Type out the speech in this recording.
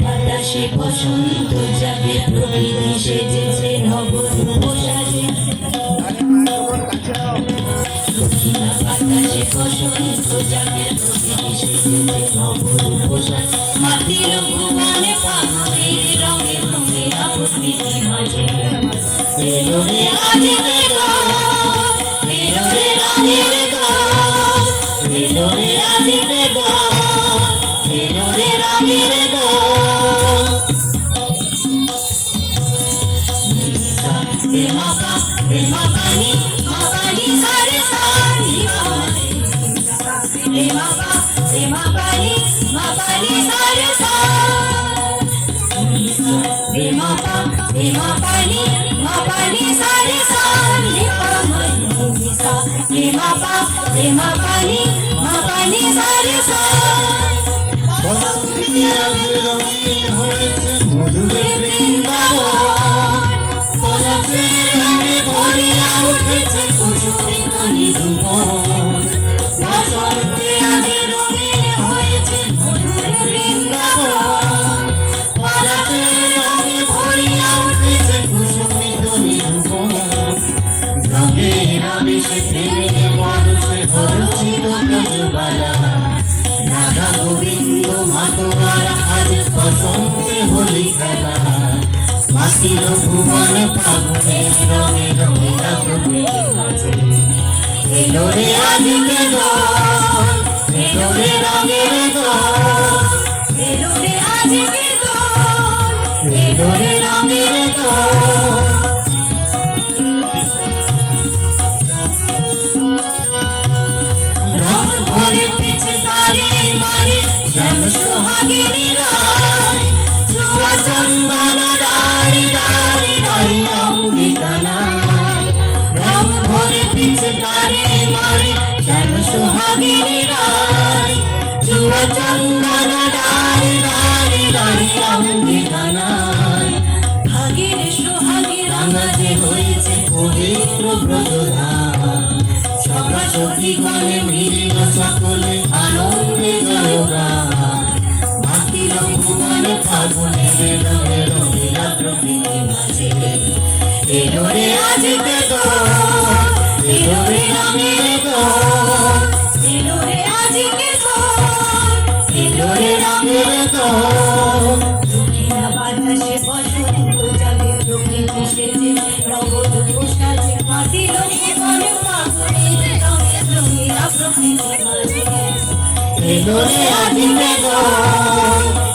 বাতাসে বসন্ত যাবে, প্রকৃতি সেজেছে নবরূপ সাজে। বাতাসে বসন্ত যাবে, প্রকৃতি সেজেছে নবরূপ সাজে। মাটির ভুবনে পাগলের রঙে রঙিনা প্রকৃতি মাঝে। এলো রে রাজের গান, এলো রে রাজের গান, এলো রে রাজের গান, এলো রে রাজের গান। মাপানি মাপানি সারে সানি মাপানি মাপানি মাপানি সারে সানি মাপানি মাপানি সারে সানি মাপানি মাপানি মাপানি সারে সানি। হয়েছে মধুরে বৃন্দাবন, ভরিয়া উঠেছে কুসুমিত নিধুমন। বসন্তে আগে রঙিন হয়েছে মধুরে বৃন্দাবন, পলাশে রঙে ভরিয়া উঠেছে কুসুমিত নিধুমন। রঙের আবেশে প্রেমে পরশে ভরছিল ব্রজবালা, রাধা গোবিন্দ মাতোয়ারা আজ বসন্তে হোলি খেলা। মাতিল ভুবনে ফাগুনের রঙে রঙিনা প্রকৃতি মাঝে। এলো রে আজকে দোল, এলো রে রঙের দোল, এলো রে আজকে দোল, এলো রে রঙের দোল। রঙ ভরে পিছে তারে মারে শ্যাম সোহাগিনী রায়, চুয়া চন্দন ডালি ডালি ডালি অঙ্গিকানায়। রঙ ভরে পিছে তারে মারে শ্যাম সোহাগিনী রায়, চুয়া চন্দন ডালি ডালি ডালি অঙ্গিকানায়। ভাগের সোহাগী রাঙাতে হয়েছে পবিত্র ব্রজধাম, সভা সখী গণে মিলিল সকলে আনন্দে জয়গান। মাতিল ভুবনে ফাগুনের রঙে রঙিনা প্রকৃতি মাঝে। এলো রে আজকে দোল, এলো রে রঙের দোল, এলো রে আজকে দোল, এলো রে রঙের দোল। দক্ষিণা বাতাসে বসন্ত জাগে, প্রকৃতি সেজে নবরূপ সাজে। মাতিল ভুবনে ফাগুনের রঙে রঙিনা প্রকৃতি মাঝে। এলো রে আজকে দোল।